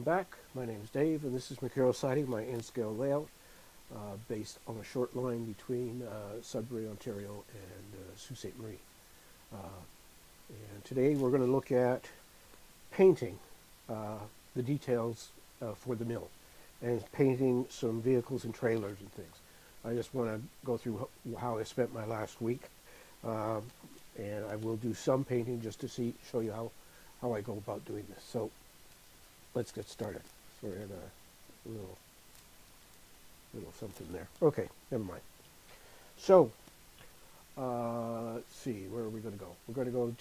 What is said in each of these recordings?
back. My name is Dave, and this is Macaro Siding, my N-scale layout, based on a short line between Sudbury, Ontario, and Sault Ste. Marie. And today we're going to look at painting the details for the mill, and painting some vehicles and trailers and things. I just want to go through how I spent my last week, and I will do some painting just to show you how I go about doing this. So let's get started. Sorry, I had a little something there. Okay, never mind. So let's see, where are we going to go? We're going to go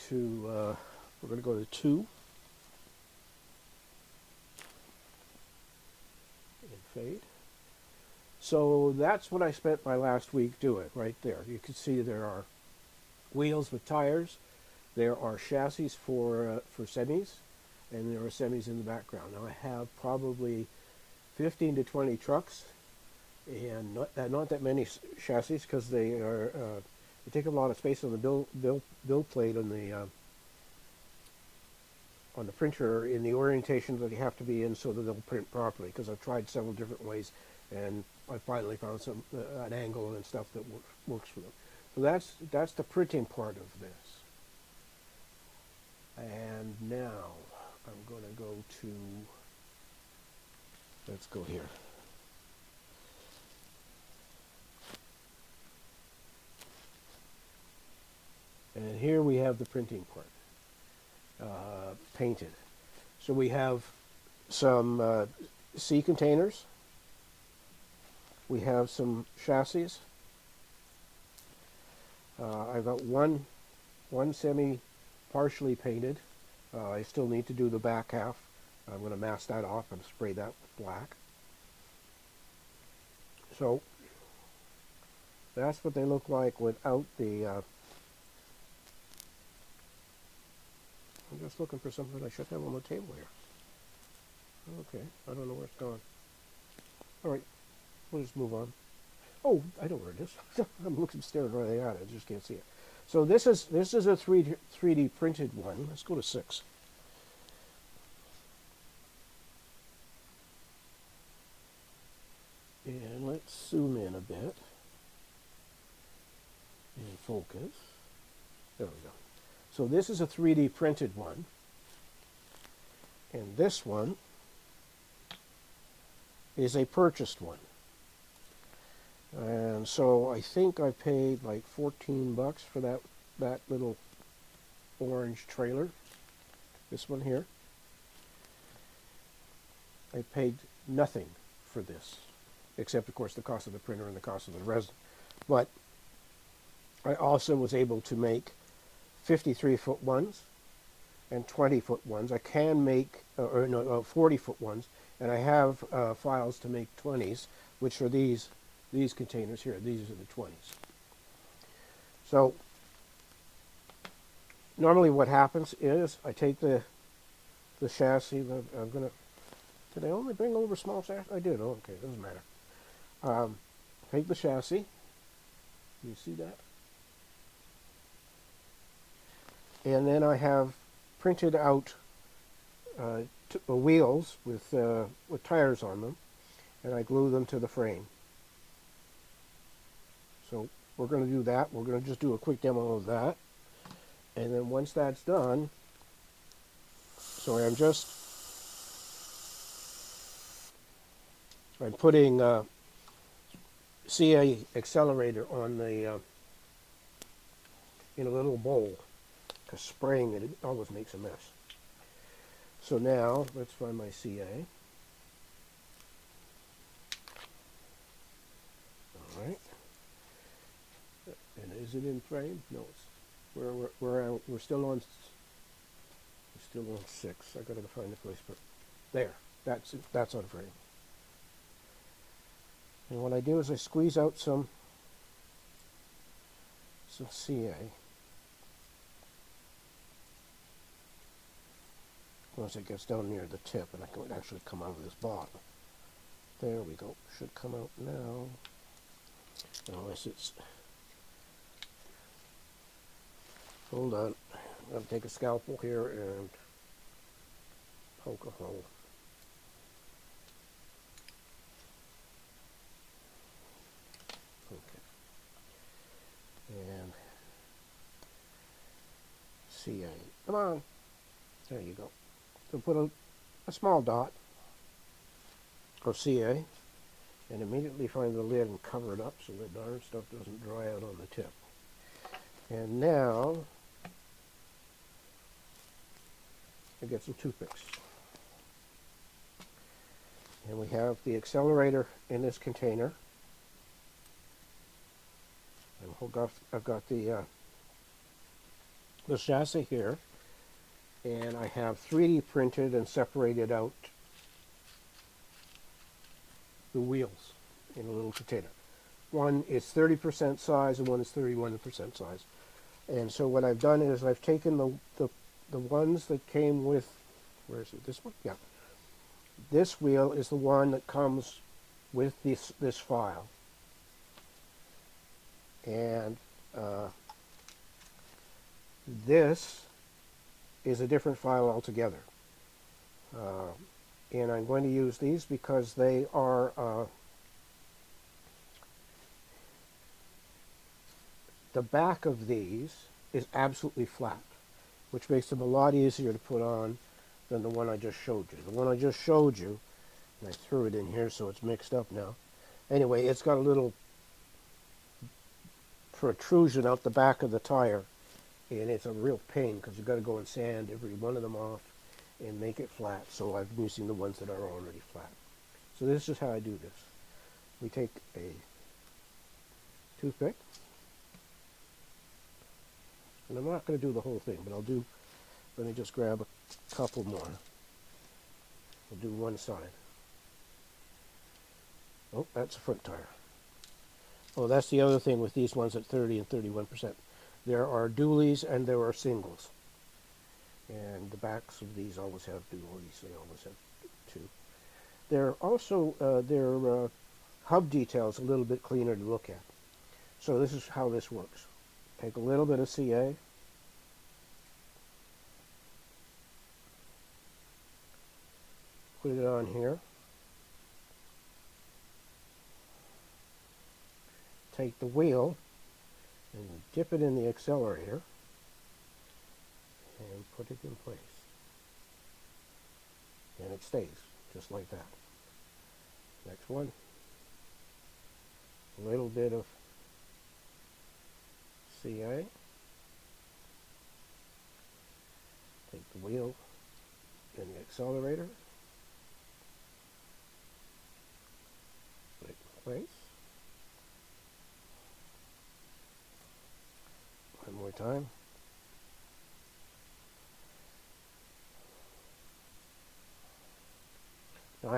to 2 and fade. So that's what I spent my last week doing right there. You can see there are wheels with tires, there are chassis for semis, and there are semis in the background. Now I have probably 15 to 20 trucks, and not that many chassis, because they take a lot of space on the build plate on the printer in the orientation that they have to be in so that they'll print properly. Because I've tried several different ways, and I finally found an angle and stuff that works for them. So that's the printing part of this. And now I'm going to go to, let's go here. And here we have the printing part, painted. So we have some sea containers. We have some chassis. I've got one semi partially painted. I still need to do the back half. I'm going to mask that off and spray that with black. So that's what they look like without the... I'm just looking for something I should have on the table here. Okay, I don't know where it's gone. All right, we'll just move on. Oh, I know where it is. I'm looking, staring right at it. I just can't see it. So this is a 3D printed one. Let's go to 6. And let's zoom in a bit and focus. There we go. So this is a 3D printed one, and this one is a purchased one. And so I think I paid like $14 for that little orange trailer. This one here. I paid nothing for this, except of course the cost of the printer and the cost of the resin. But I also was able to make 53-foot ones and 20-foot ones. I can make 40-foot ones, and I have files to make 20s, which are these containers here. These are the 20s. So normally what happens is I take the chassis. I'm gonna. Did I only bring over small chassis? I did. Oh, okay, doesn't matter. Take the chassis. You see that? And then I have printed out wheels with tires on them, and I glue them to the frame. So we're going to do that. We're going to just do a quick demo of that. And then once that's done, I'm putting CA accelerator on the in a little bowl, because spraying it always makes a mess. So now let's find my CA. All right. And is it in frame? No, we're still on 6. I gotta find the place, but there, that's on frame. And what I do is I squeeze out some CA. Once it gets down near the tip, and I can actually come out of this bottle. There we go. Should come out now. Unless it's... Hold on. I'm going to take a scalpel here and poke a hole. CA. Come on. There you go. So put a small dot of CA and immediately find the lid and cover it up so the darn stuff doesn't dry out on the tip. And now I get some toothpicks. And we have the accelerator in this container. And I've got the chassis here, and I have 3D printed and separated out the wheels in a little container. One is 30% size and one is 31% size. And so what I've done is I've taken the ones that came with, where is it, this one? Yeah. This wheel is the one that comes with this file. And this is a different file altogether. And I'm going to use these because they are the back of these is absolutely flat, which makes them a lot easier to put on than the one I just showed you. The one I just showed you, and I threw it in here so it's mixed up now. Anyway, it's got a little protrusion out the back of the tire, and it's a real pain because you've got to go and sand every one of them off and make it flat. So I'm using the ones that are already flat. So this is how I do this. We take a toothpick, and I'm not going to do the whole thing, but let me just grab a couple more. We'll do one side. Oh, that's a front tire. Oh, that's the other thing with these ones at 30 and 31%. There are dualies and there are singles. And the backs of these always have dualies. They always have two. They're also, their hub details a little bit cleaner to look at. So this is how this works. Take a little bit of CA. Put it on here. Take the wheel and dip it in the accelerator and put it in place. And it stays just like that. Next one. A little bit of CA. Take the wheel in the accelerator. Put it in place. One more time. Now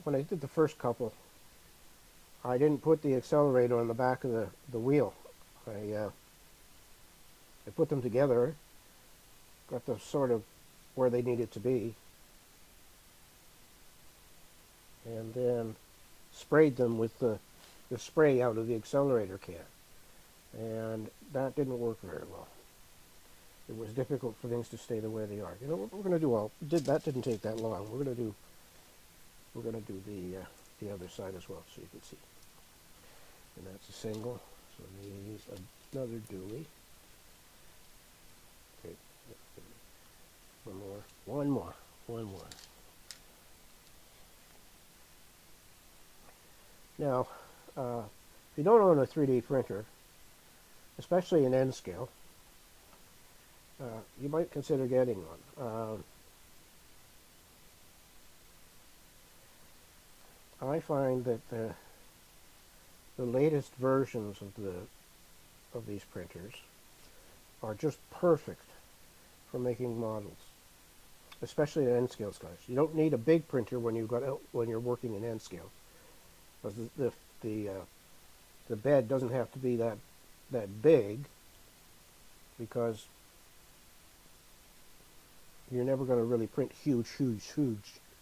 when I did the first couple, I didn't put the accelerator on the back of the wheel. I put them together, got them sort of where they needed to be, and then sprayed them with the spray out of the accelerator can. And that didn't work very well. It was difficult for things to stay the way they are. You know what we're going to do? That didn't take that long. We're going to do the other side as well, so you can see. And that's a single. So these another dually. Okay, one more. Now, if you don't own a 3D printer, especially in N scale, you might consider getting one. I find that the latest versions of these printers are just perfect for making models, especially at N scale guys. You don't need a big printer when you're working in N scale, because the bed doesn't have to be that big, because you're never going to really print huge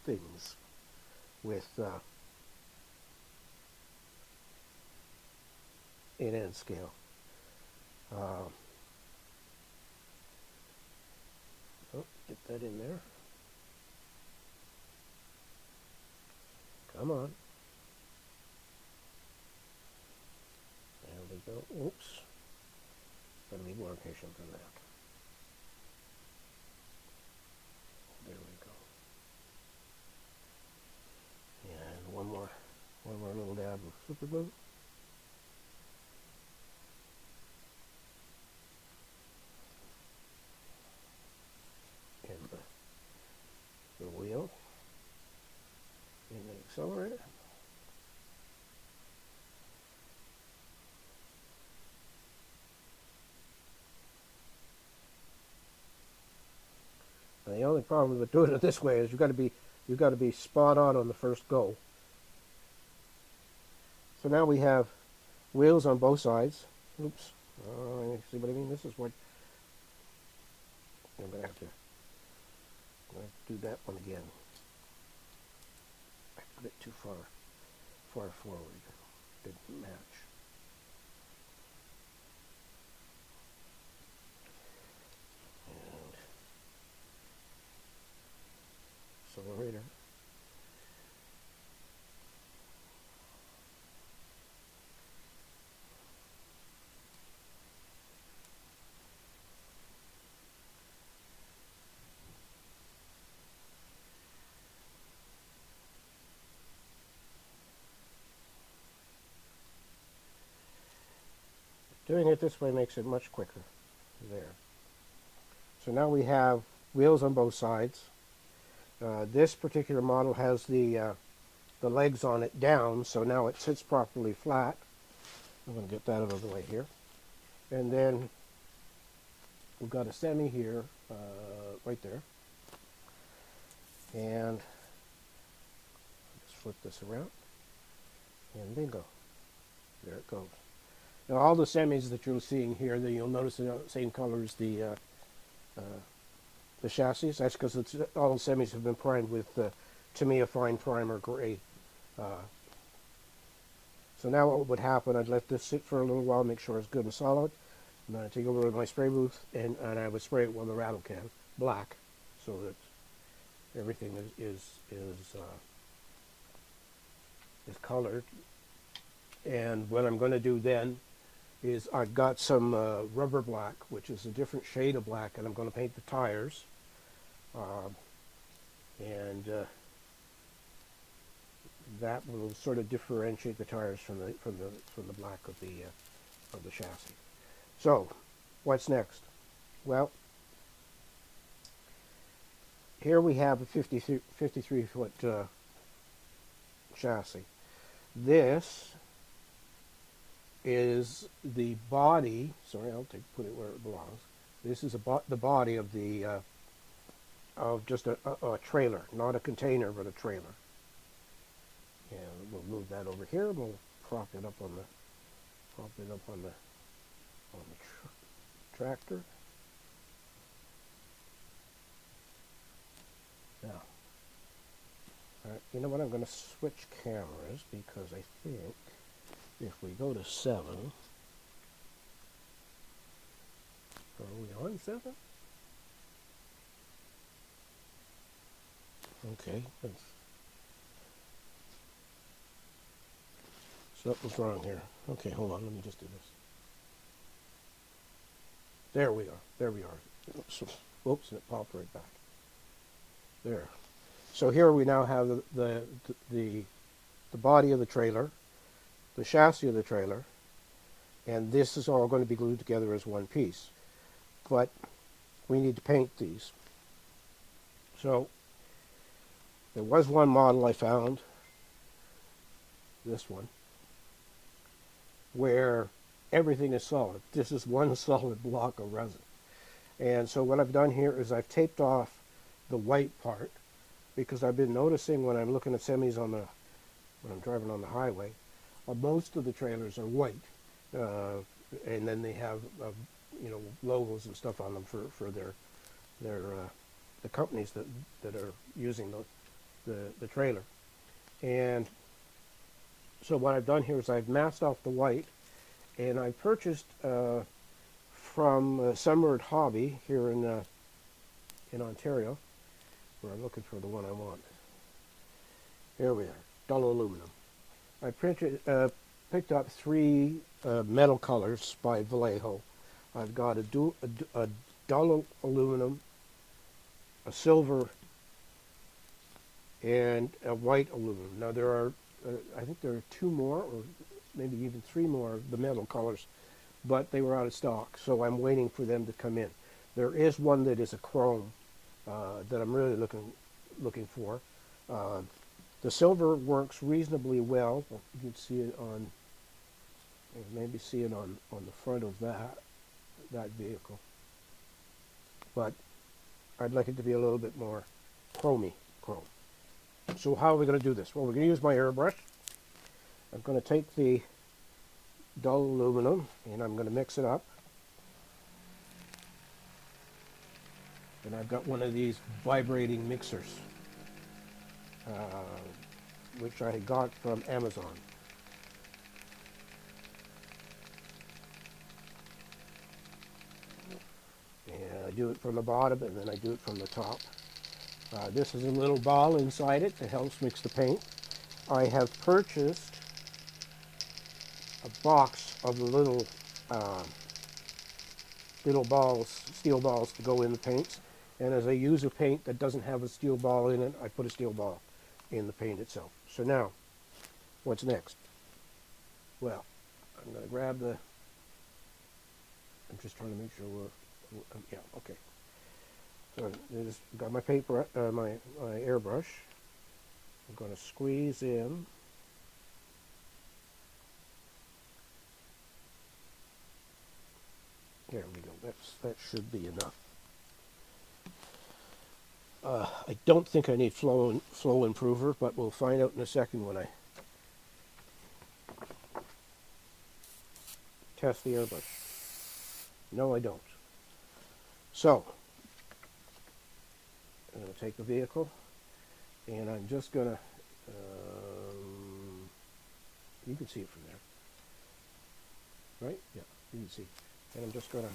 things with in N scale. Oh, get that in there. Come on. There we go. Oops. Gotta be more demarcation for that. There we go. And one more little dab of super glue. And the wheel. And the accelerator. And the only problem with doing it this way is you've got to be spot on the first go. So now we have wheels on both sides. Oops. See what I mean? This is what I'm going to have to do that one again. I put it too far forward. Didn't match. And accelerator. Doing it this way makes it much quicker. There. So now we have wheels on both sides. This particular model has the legs on it down, so now it sits properly flat. I'm going to get that out of the way here. And then we've got a semi here, right there. And just flip this around. And bingo. There it goes. Now all the semis that you're seeing here, you'll notice they're not the same color as the chassis. That's because all the semis have been primed with, to me, a fine primer gray. So now what would happen, I'd let this sit for a little while, make sure it's good and solid. And then I'd take over to my spray booth, and I would spray it with a rattle can, black, so that everything is colored. And what I'm going to do then is I've got some rubber black, which is a different shade of black, and I'm going to paint the tires. That will sort of differentiate the tires from the black of the chassis. So, what's next? Well, here we have a 53-foot chassis. This is the body. Sorry, I'll put it where it belongs. This is the body of the of just a trailer, not a container, but a trailer. And we'll move that over here. And we'll prop it up on the tractor. Now, you know what? I'm going to switch cameras because I think if we go to 7, are we on 7? Okay, something's wrong here. Okay, hold on, let me just do this. There we are. There we are. So, whoops, and it popped right back. There. So here we now have the body of the trailer, the chassis of the trailer, and this is all going to be glued together as one piece. But we need to paint these. So there was one model I found, this one, where everything is solid. This is one solid block of resin. And so what I've done here is I've taped off the white part, because I've been noticing when I'm looking at semis when I'm driving on the highway, most of the trailers are white, and then they have logos and stuff on them for the companies that are using the trailer. And so what I've done here is I've masked off the white, and I purchased from Sunward hobby here in Ontario, where I'm looking for the one I want. Here we are, dull aluminum. I picked up 3 metal colors by Vallejo. I've got a dull aluminum, a silver, and a white aluminum. Now there are, I think there are 2 more, or maybe even 3 more of the metal colors, but they were out of stock, so I'm waiting for them to come in. There is one that is a chrome that I'm really looking for. The silver works reasonably well. You can see it on, maybe see it on the front of that vehicle. But I'd like it to be a little bit more chrome. So how are we going to do this? Well, we're going to use my airbrush. I'm going to take the dull aluminum and I'm going to mix it up. And I've got one of these vibrating mixers, which I got from Amazon. And I do it from the bottom and then I do it from the top. This is a little ball inside it that helps mix the paint. I have purchased a box of the little balls, steel balls to go in the paints. And as I use a paint that doesn't have a steel ball in it, I put a steel ball in the paint itself. So now, what's next? Well, I'm going to grab the, I'm just trying to make sure yeah, okay. So I just got my paper, my airbrush. I'm going to squeeze in. There we go. That should be enough. I don't think I need flow improver, but we'll find out in a second when I test the airbrush. No, I don't. So I'm going to take the vehicle, and I'm just going to, you can see it from there, right? Yeah, you can see. And I'm just going to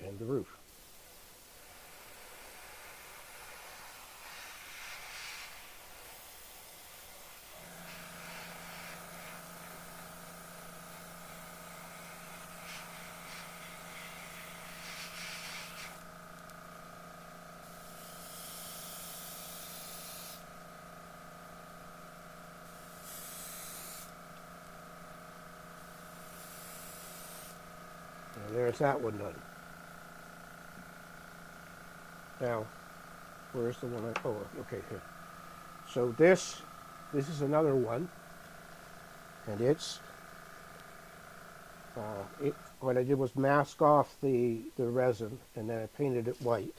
and the roof. And there's that one done. Now, where's the one oh, okay, here. So this is another one, and it's, what I did was mask off the resin, and then I painted it white.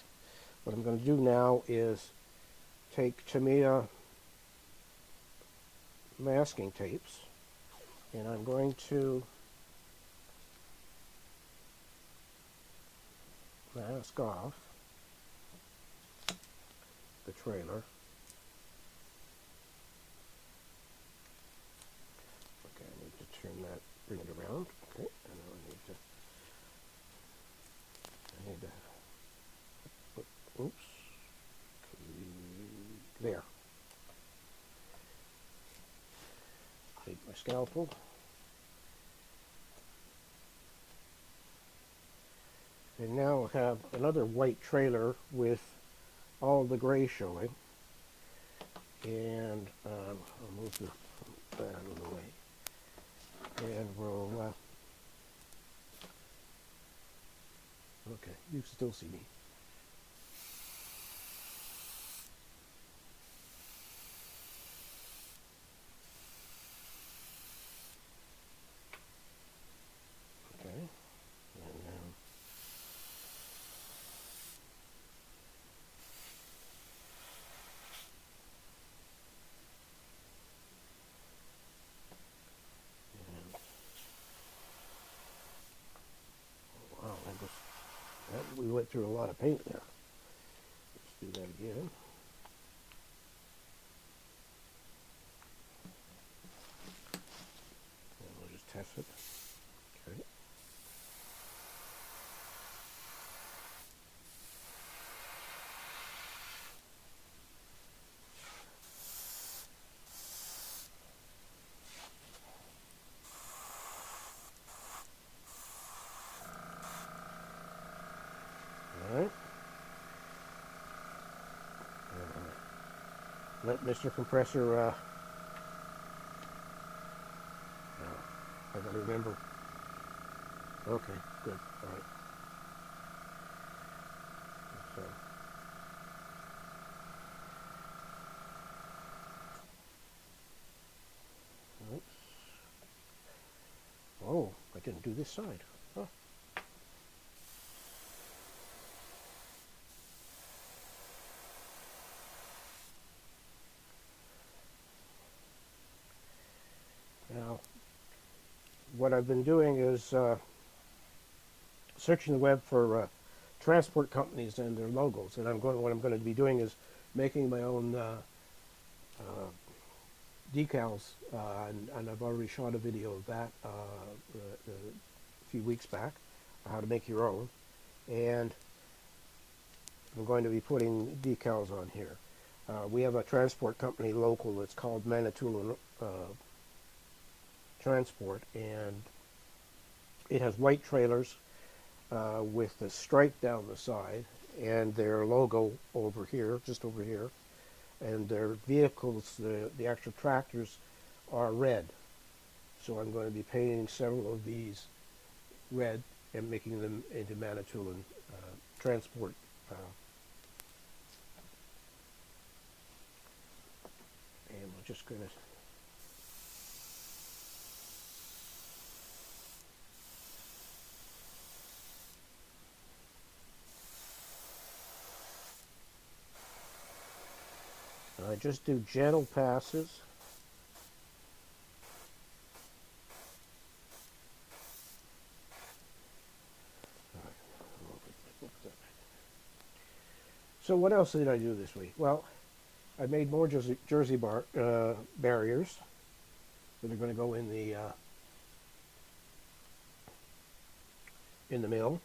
What I'm going to do now is take Tamiya masking tapes, and I'm going to mask off the trailer. Okay, I need to turn that, bring it around. Okay, and now I need to put, oops, there. Take my scalpel. And now I have another white trailer with all the gray showing. And I'll move that out of the way. And we'll, okay, you can still see me. Okay, and now wow, we went through a lot of paint there. Let's do that again. And we'll just test it. Okay. let Mr. Compressor, I gotta remember. Okay, good, all right. So, oops. Oh, I didn't do this side. Huh. Now, what I've been doing is searching the web for transport companies and their logos, and what I'm going to be doing is making my own decals, and I've already shot a video of that a few weeks back, how to make your own, and I'm going to be putting decals on here. We have a transport company local that's called Manitoulin Transport, and it has white trailers with the stripe down the side and their logo over here, just over here, and their vehicles, the actual tractors, are red. So I'm going to be painting several of these red and making them into Manitoulin Transport. And we're just going to I just do gentle passes. So what else did I do this week? Well, I made more jersey barriers that are going to go in the mill.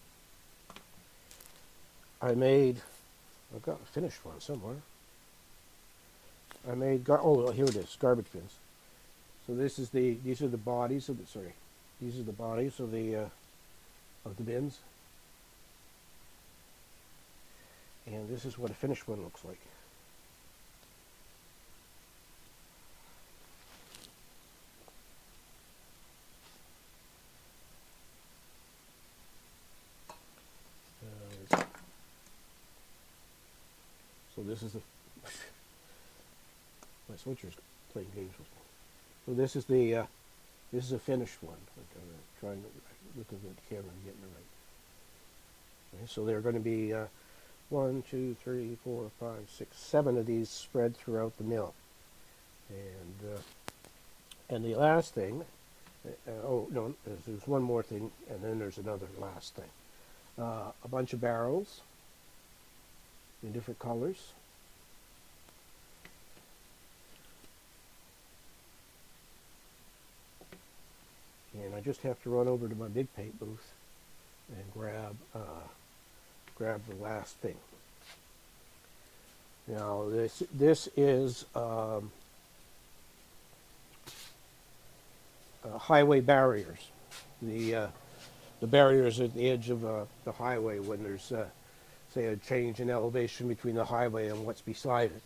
I've got a finished one somewhere. I made, oh, here it is, garbage bins. So these are the bodies of these are the bodies of the bins. And this is what a finished one looks like. So this is the my switcher's playing games with me. So this is a finished one. I'm trying to look at the camera and getting it right. Okay, so there are going to be 1, 2, 3, 4, 5, 6, 7 of these spread throughout the mill. And the last thing, oh no, there's one more thing, and then there's another last thing. A bunch of barrels in different colors. And I just have to run over to my big paint booth and grab the last thing. Now this is highway barriers. The barriers at the edge of the highway when there's say a change in elevation between the highway and what's beside it.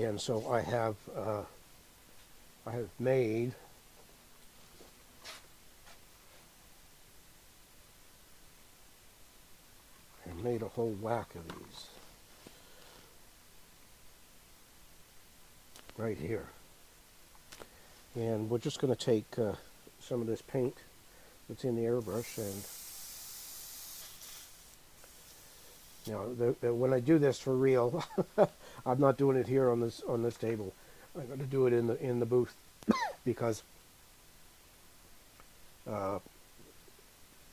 And so I have made a whole whack of these right here. And we're just going to take some of this paint that's in the airbrush, and now when I do this for real, I'm not doing it here on this table. I'm going to do it in the booth because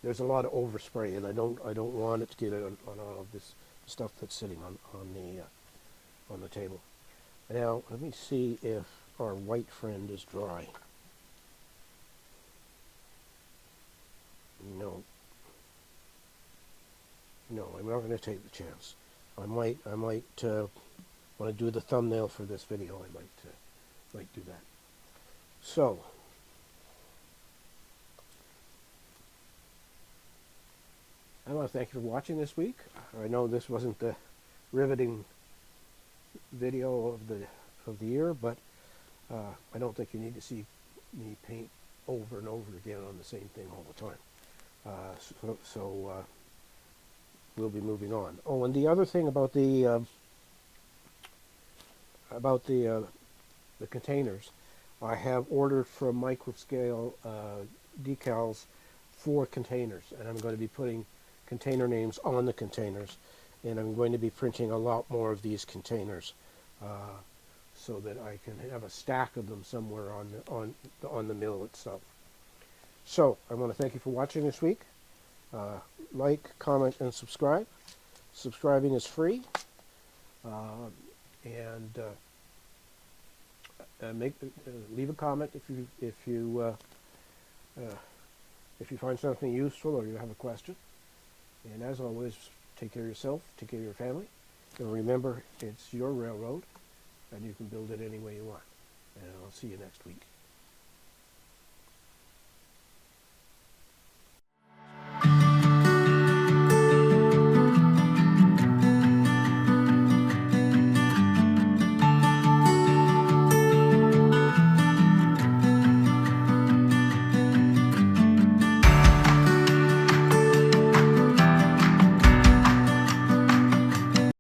there's a lot of overspray, and I don't want it to get on all of this stuff that's sitting on the table. Now let me see if our white friend is dry. No, I'm not going to take the chance. I might when I do the thumbnail for this video, I might do that. So I want to thank you for watching this week. I know this wasn't the riveting video of the year, but I don't think you need to see me paint over and over again on the same thing all the time. So we'll be moving on. Oh, and the other thing about the containers, I have ordered from Microscale decals for containers, and I'm going to be putting container names on the containers, and I'm going to be printing a lot more of these containers so that I can have a stack of them somewhere on the mill itself. So I want to thank you for watching this week. Like, comment, and subscribe. Subscribing is free, and leave a comment if you find something useful or you have a question. And as always, take care of yourself, take care of your family, and remember, it's your railroad, and you can build it any way you want. And I'll see you next week.